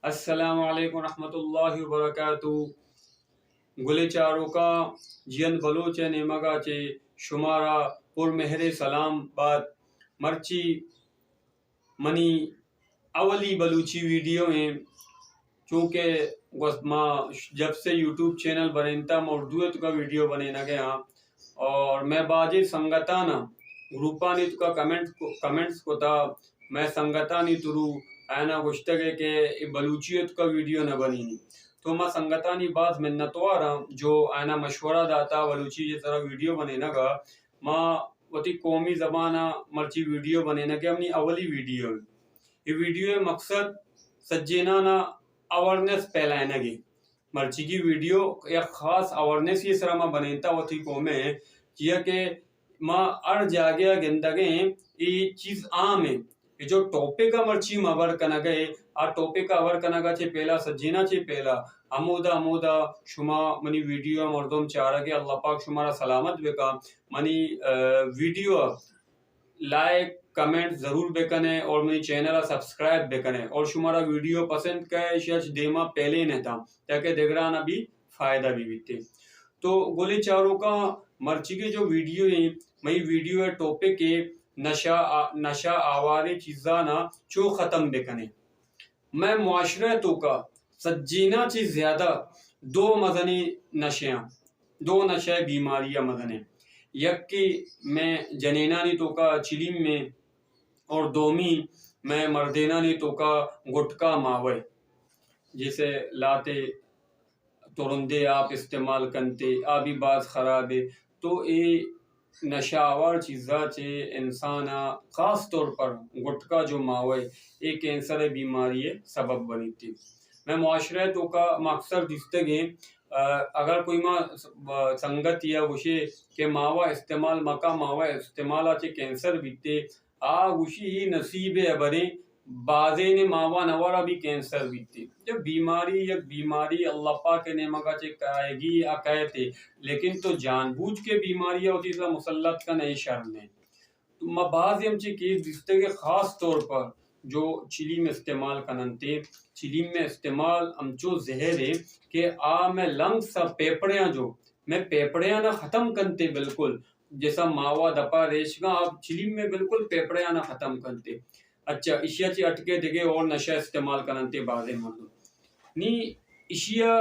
السلام علیکم ورحمۃ اللہ وبرکاتہ. گل چاروکا جین بلوچ نیمگا چے شمارا پر مہر سلام بات مرچی منی اولی بلوچی ویڈیو ہیں. چونکہ ما جب سے یوٹیوب چینل بنیتا میں اردو کا ویڈیو بنے نہ گیا اور میں باجی سنگتانا گروپانی تو کا کمنٹس کو تھا میں سنگتانی ترو اینا گشتگے کہ بلوچیت کا ویڈیو نہ بنی نہیں تو میں سنگتانی بعض منتوارا جو اینا مشورہ داتا بلوچی جس طرح ویڈیو بنے نہ گا ماں وتی قومی زبانہ مرچی ویڈیو بنے نہ گیا اپنی اولی ویڈیو. یہ ویڈیو مقصد سجینانا اویرنیس پھیلائے گی مرچی کی ویڈیو ایک خاص اویرنیس یہ سرا ماں بنیتا ہوتی قومیں کیا کہ ماں ار جاگیا گندگیں یہ چیز عام ہے. یہ جو ٹاپک مرچی مبر کنا گئے آ ٹاپک اوور کنا گا چھے پہلا سجینا چھے پہلا عمودہ شما منی ویڈیو مردم چارہ گے اللہ پاک شمارا سلامت بکا منی ویڈیو لائک کمنٹ ضرور بکنے اور منی چینل سبسکرائب بکنے اور شمارا ویڈیو پسند کہے شیچ دیما پہلے نہ تھا تاکہ دیگرانا بھی فائدہ بھی بیتے. تو گولی چاروں کا مرچی کے جو ویڈیو ہیں میں ویڈیو ہے ٹاپک کے نشہ آواری چیزانا چو ختم بکنے. میں معاشرہ تو کا سجینہ چیز زیادہ دو مدنی نشیاں دو نشہ بیماریاں مدنے یک کی میں جنینانی تو کا چلیم میں اور دومی میں مردینانی تو کا گٹکا ماوے جسے لاتے ترندے آپ استعمال کنتے آبی باز خراب ہے. تو یہ نشہ آور چیزاں چے انسانا خاص طور پر گٹکا جو ماوے ایک کینسر بیماری سبب بنی تھی. میں معاشرہ تو کا مقصد دستگیں اگر کوئی ماں سنگت یا گوشے کہ ماوا استعمال مکا ماوا استعمال آچے کینسر بیتے آ گوشی ہی نصیب بنے بازے نے ماوا نوارا بھی کینسر بیتے. جب بیماری اللہ پاک نے مگا چے کہے گی کہتے لیکن تو جان بوجھ کے بیماریاں ہوتی تھا مسلط کا نہیں شرم ہے. تو مباز ہم چے کہ دستگے خاص طور پر جو چلی میں استعمال کننتے چلی میں استعمال امچو زہر ہے کہ میں لنگ سا پیپڑیاں جو میں پیپڑیاں نہ ختم کنتے بالکل جیسا ماوا دپا ریشگاں آپ چلی میں بالکل پیپڑیاں نہ ختم کنتے. اچھا اشیا چی اٹکے دگے اور نشہ استعمال کننتے بازے مردو نی اشیا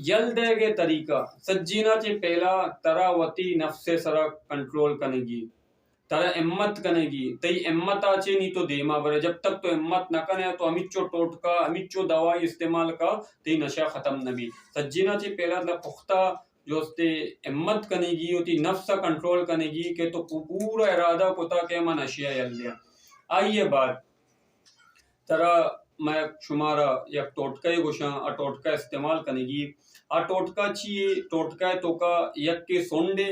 یل دے گے طریقہ سجینا چے پہلا ترا وتی نفس سرا کنٹرول کنے گی ترا امت کنے گی تی امت آچے نہیں تو دیما برے جب تک تو امت نہ کنے تو امیچو ٹوٹکا امیچو دوائی استعمال کا تی نشہ ختم نبی. سجینا چے پہلا دا پختہ جو استے امت کنے گی ہوتی نفس کنٹرول کنے گی کہ تو پورا ارادہ کتا کہ میں نشیہ یل دیا. آئیے بات ترا میں شمارا یک ٹوٹکا گوشاں آ ٹوٹکا استعمال کنے گی آ ٹوٹکا چیئے ٹوٹکا تو کا یک کے سونڈے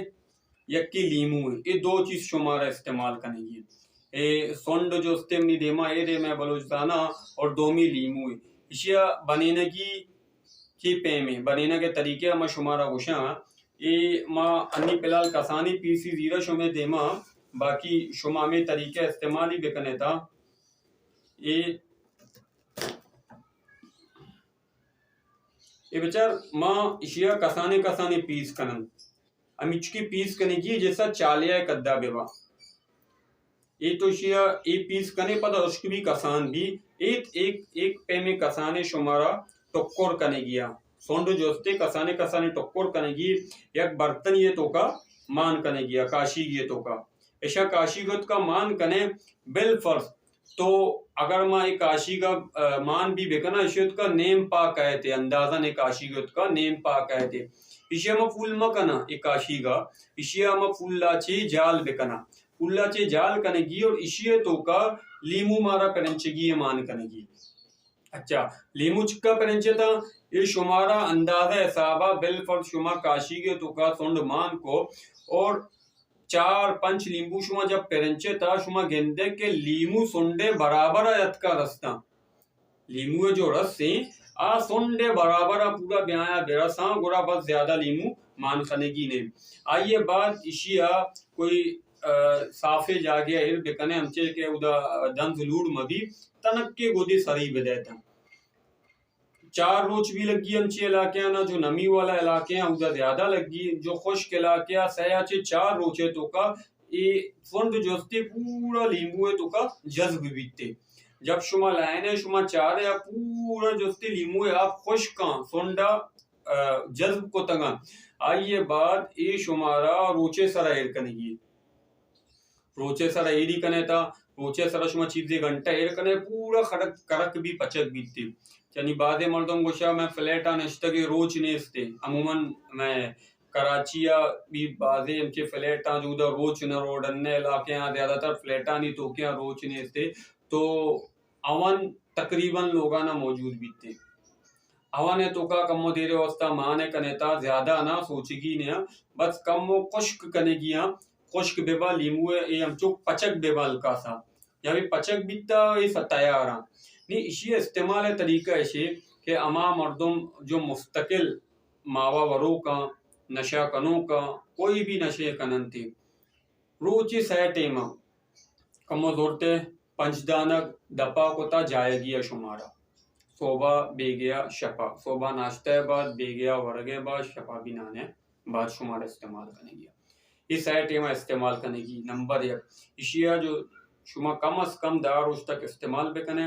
یک کی لیمو ہے یہ دو چیز شمارا استعمال کرنے گی. سونڈ جو استعمال دیما اے دے میں بلوچستانا اور دومی لیمو ہے اشیا بنینگی کی پیمیں بنینا کے طریقے میں شمارا گوشاں اے ما انی پلال کسانی پیسی زیرہ شمیں دیما باقی شما میں طریقے استعمالی بکنے تھا. یہ بچار ماں اشیا کسانے پیس کنن امیچ کی پیس کنے گی جیسا چالیا کدہ بیوا یہ تو اشیا ایک پیس کنے پتا اشک بھی کسان بھی ایک پے میں کسانے شمارا ٹکور کنے گیا سونڈو جوستے کسانے ٹکور کنے گی یک برتن یہ تو کا مان کنے گیا کاشی یہ تو کا ایشا کاشی گت کا مان کنے بالفرض تو اگر ماں ایک کاشی کا مان بھی بکنا اشیت کا نیم پا کہتے اندازہ نے کاشی گت کا نیم پا کہتے اشیا ما پھول مکنا ایک کاشی گا اشیا ما پھول لاچے جال بکنا پھول لاچے جال کنے گی اور اشیا تو کا لیمو مارا پرنچگی مان کنے گی. اچھا لیمو چکا پرنچے تھا یہ شمارا اندازہ حسابہ بالفرض شما کاشی گے تو کا سونڈ مان کو اور 4-5 لیمو شما جب پرنچے تا شما گندے کے لیمو سنڈے برابر آیت کا رستہ لیمو جو رس سے آ سنڈے برابر پورا بیایا برساں گورا بس زیادہ لیمو مان خنگی نے. آئیے بعد اشیا کوئی صافے جاگیا ہر بکنے ہمچے کہ ادا دنز لوڑ مبی تنک کے گودی سری بدیتا 4 روچ بھی لگی ہمچی علاقے نا جو نمی والا علاقے ہیں ادھر زیادہ لگی جو خشک علاقے سیا چے 4 روچے تو کا یہ فند جوستے پورا لیمو ہے تو کا جذب بیتے جب شما لائنے شما چار یا پورا جوستے لیمو ہے آپ خشکاں فنڈا جذب کو تنگا آئیے بعد اے شمارا روچے سرا ایر کنگی روچے سرا ایری کنے تا روچے سرا شما چیزیں گھنٹہ ایر کنے پورا کرک بھی پچک بیتے یعنی بعد مردم گوشا میں فلیٹا نشتگی روچ نیستے عموماً میں کراچیا بھی بعضے ہمچے فلیٹا جو دا روچ نہ روڈنے علاقے ہیں زیادہ تر فلیٹا نہیں تو کیا روچ نیستے تو اوان تقریباً لوگانا موجود بیتے اوانے تو کا کمو دیرے وستا مانے کنیتا زیادہ نہ سوچگی نیا بس کمو خشک کنے گیا خشک بیبا لیمو ہے ہم چوک پچک بیبا لکاسا یا بھی پچک بیتا یہ ستایا رہا نہیں اسی استعمال طریقہ ایسے کہ اما مردم جو مستقل ماوا ورو کا نشہ کنوں کا کوئی بھی نشے کنن تھی روچی سہ ٹیمہ کمو زورتے پنچدانک دپا کو تا جائے گیا شمارا صوبہ بے گیا شپا صوبہ ناشتہ بعد بے گیا ورگے بعد شپا بھی نانے بعد شمارا استعمال کرنے گیا اس سہ ٹیمہ استعمال کرنے کی نمبر 1 اشیاء جو شما کم از کم 10 روز تک استعمال بے کنے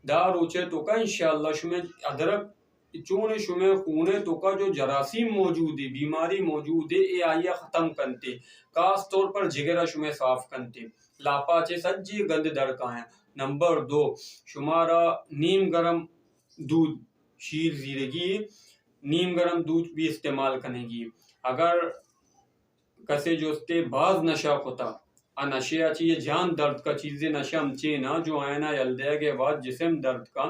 10 روچے تو کا انشاءاللہ شما ادرک چون شما خونے تو کا جو جراثیم موجود ہے بیماری موجود ہے اے آئیہ ختم کنتے خاص طور پر جگرہ شما صاف کنتے لاپا چے سجی گند درکا ہیں نمبر 2 شمارا نیم گرم دودھ شیر زیرگی نیم گرم دودھ بھی استعمال کرنے گی اگر کسے جوستے بعض نشہ ہوتا نشے اچھی یہ جان درد کا چیزیں نشہ ہمچے نا جو آئینا یلدے کے بعد جسم درد کا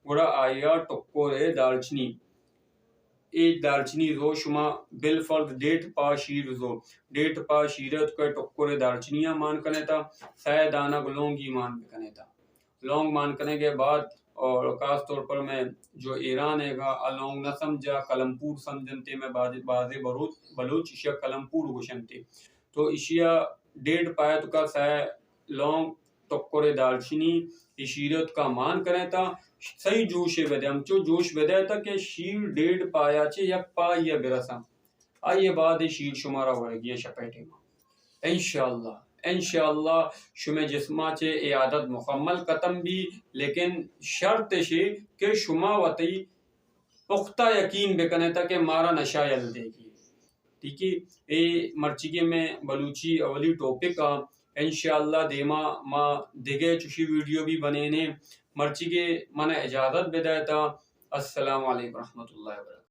گوڑا آیا ٹکو رہے دارچنی ایک دارچنی زو شما بالفرد 1.5 پا شیر زو 1.5 پا شیرت کو ٹکو رہے دارچنیاں مان کنے تا سہ دانہ لونگی مان کنے تا لونگ مان کنے کے بعد اور خاص طور پر میں جو ایران ہے گا لونگ نہ سمجھا کلمپور سمجھنتے میں بازے بلوچ اشیا کلمپور گوشنتے تو اشیا 1.5 پایا تو کا سہ لونگ ٹکورے دارچنی اشیرت کا مان کرے تا صحیح جوش بدے ہم چو جوش بدے تا کہ شیر 1.5 پایا چھے یک پا یا برسا آئیے بعد شیر شمارا ورگیا شپیٹے ماں انشاءاللہ شما جسمہ چے ای عادت مکمل ختم بھی لیکن شرط شے کہ شما وطی پختہ یقین بکنے تا کہ مارا نشہ یل دے گی ٹھیک ہے اے مرچگی میں بلوچی اولی ٹوپک کا انشاءاللہ دیما ما دیگے چوشی ویڈیو بھی بنینے مرچگی منہ اجازت بدایتا السلام علیکم ورحمۃ اللہ وبرکاتہ